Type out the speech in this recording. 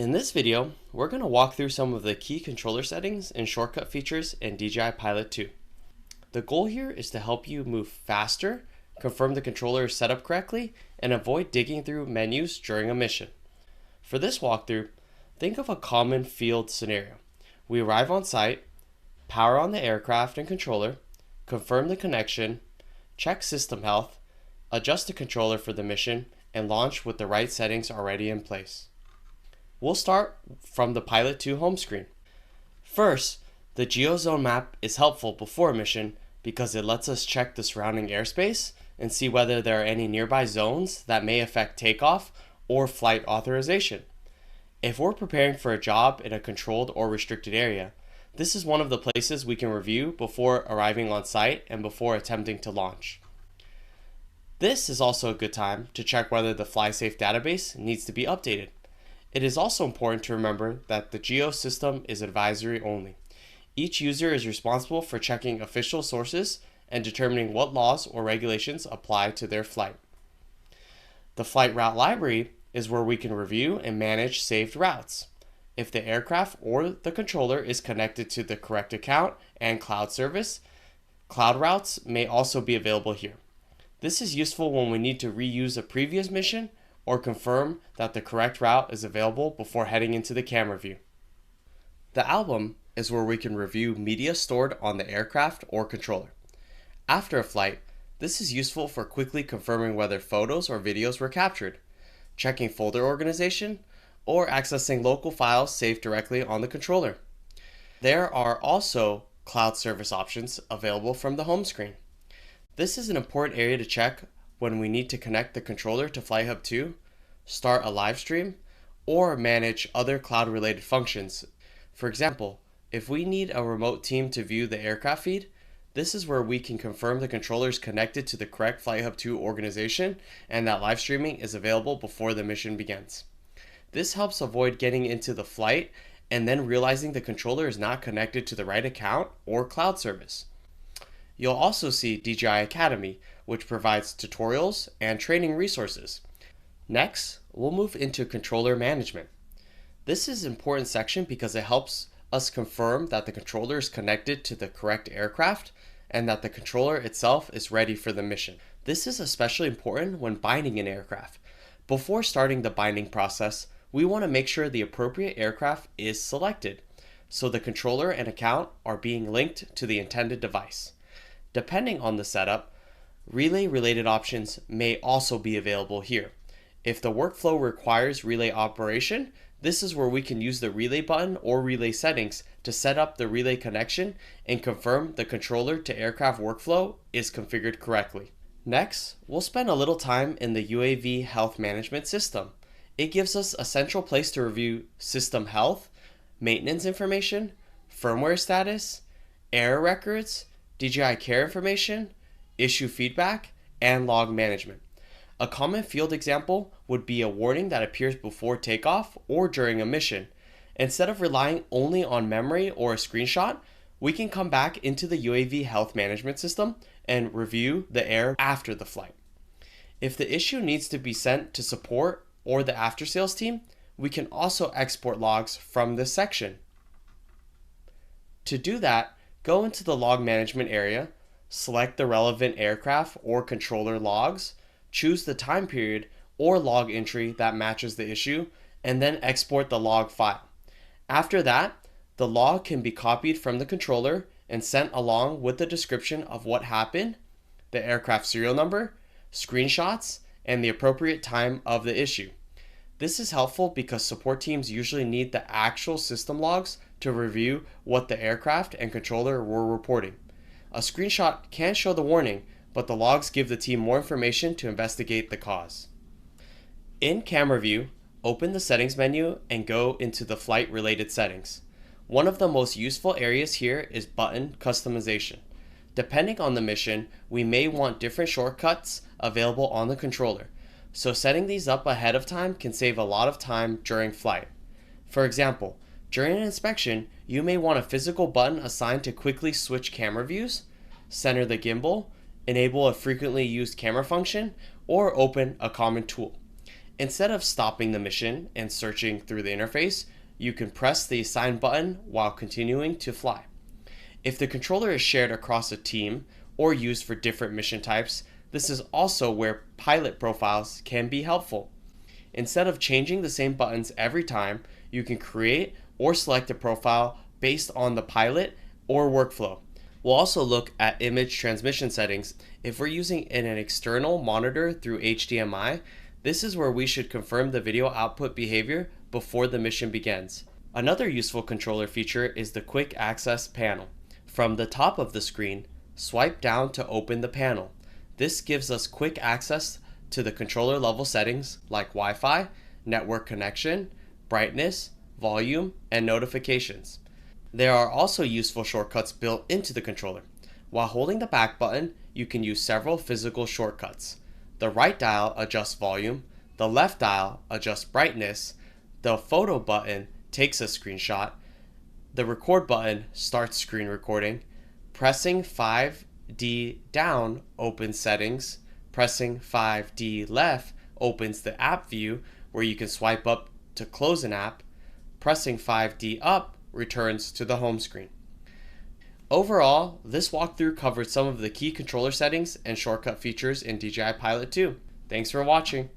In this video, we're going to walk through some of the key controller settings and shortcut features in DJI Pilot 2. The goal here is to help you move faster, confirm the controller is set up correctly, and avoid digging through menus during a mission. For this walkthrough, think of a common field scenario. We arrive on site, power on the aircraft and controller, confirm the connection, check system health, adjust the controller for the mission, and launch with the right settings already in place. We'll start from the Pilot 2 home screen. First, the GeoZone map is helpful before a mission because it lets us check the surrounding airspace and see whether there are any nearby zones that may affect takeoff or flight authorization. If we're preparing for a job in a controlled or restricted area, this is one of the places we can review before arriving on site and before attempting to launch. This is also a good time to check whether the FlySafe database needs to be updated. It is also important to remember that the Geo system is advisory only. Each user is responsible for checking official sources and determining what laws or regulations apply to their flight. The Flight Route Library is where we can review and manage saved routes. If the aircraft or the controller is connected to the correct account and cloud service, cloud routes may also be available here. This is useful when we need to reuse a previous mission or confirm that the correct route is available before heading into the camera view. The album is where we can review media stored on the aircraft or controller. After a flight, this is useful for quickly confirming whether photos or videos were captured, checking folder organization, or accessing local files saved directly on the controller. There are also cloud service options available from the home screen. This is an important area to check when we need to connect the controller to FlightHub 2, start a live stream, or manage other cloud-related functions. For example, if we need a remote team to view the aircraft feed, this is where we can confirm the controller is connected to the correct FlightHub 2 organization and that live streaming is available before the mission begins. This helps avoid getting into the flight and then realizing the controller is not connected to the right account or cloud service. You'll also see DJI Academy, which provides tutorials and training resources. Next, we'll move into controller management. This is an important section because it helps us confirm that the controller is connected to the correct aircraft and that the controller itself is ready for the mission. This is especially important when binding an aircraft. Before starting the binding process, we want to make sure the appropriate aircraft is selected, so the controller and account are being linked to the intended device. Depending on the setup, relay-related options may also be available here. If the workflow requires relay operation, this is where we can use the relay button or relay settings to set up the relay connection and confirm the controller to aircraft workflow is configured correctly. Next, we'll spend a little time in the UAV health management system. It gives us a central place to review system health, maintenance information, firmware status, error records, DJI care information, issue feedback, and log management. A common field example would be a warning that appears before takeoff or during a mission. Instead of relying only on memory or a screenshot, we can come back into the UAV health management system and review the error after the flight. If the issue needs to be sent to support or the after sales team, we can also export logs from this section. To do that, go into the log management area, select the relevant aircraft or controller logs, choose the time period or log entry that matches the issue, and then export the log file. After that, the log can be copied from the controller and sent along with the description of what happened, the aircraft serial number, screenshots, and the appropriate time of the issue. This is helpful because support teams usually need the actual system logs to review what the aircraft and controller were reporting. A screenshot can show the warning, but the logs give the team more information to investigate the cause. In camera view, open the settings menu and go into the flight-related settings. One of the most useful areas here is button customization. Depending on the mission, we may want different shortcuts available on the controller, so setting these up ahead of time can save a lot of time during flight. For example, during an inspection, you may want a physical button assigned to quickly switch camera views, center the gimbal, enable a frequently used camera function, or open a common tool. Instead of stopping the mission and searching through the interface, you can press the assign button while continuing to fly. If the controller is shared across a team or used for different mission types, this is also where pilot profiles can be helpful. Instead of changing the same buttons every time, you can create or select a profile based on the pilot or workflow. We'll also look at image transmission settings. If we're using an external monitor through HDMI, this is where we should confirm the video output behavior before the mission begins. Another useful controller feature is the quick access panel. From the top of the screen, swipe down to open the panel. This gives us quick access to the controller level settings like Wi-Fi, network connection, brightness, volume, and notifications. There are also useful shortcuts built into the controller. While holding the back button, you can use several physical shortcuts. The right dial adjusts volume, the left dial adjusts brightness, the photo button takes a screenshot, the record button starts screen recording, pressing 5D down opens settings, pressing 5D left opens the app view where you can swipe up to close an app, pressing 5D up returns to the home screen. Overall, this walkthrough covered some of the key controller settings and shortcut features in DJI Pilot 2. Thanks for watching.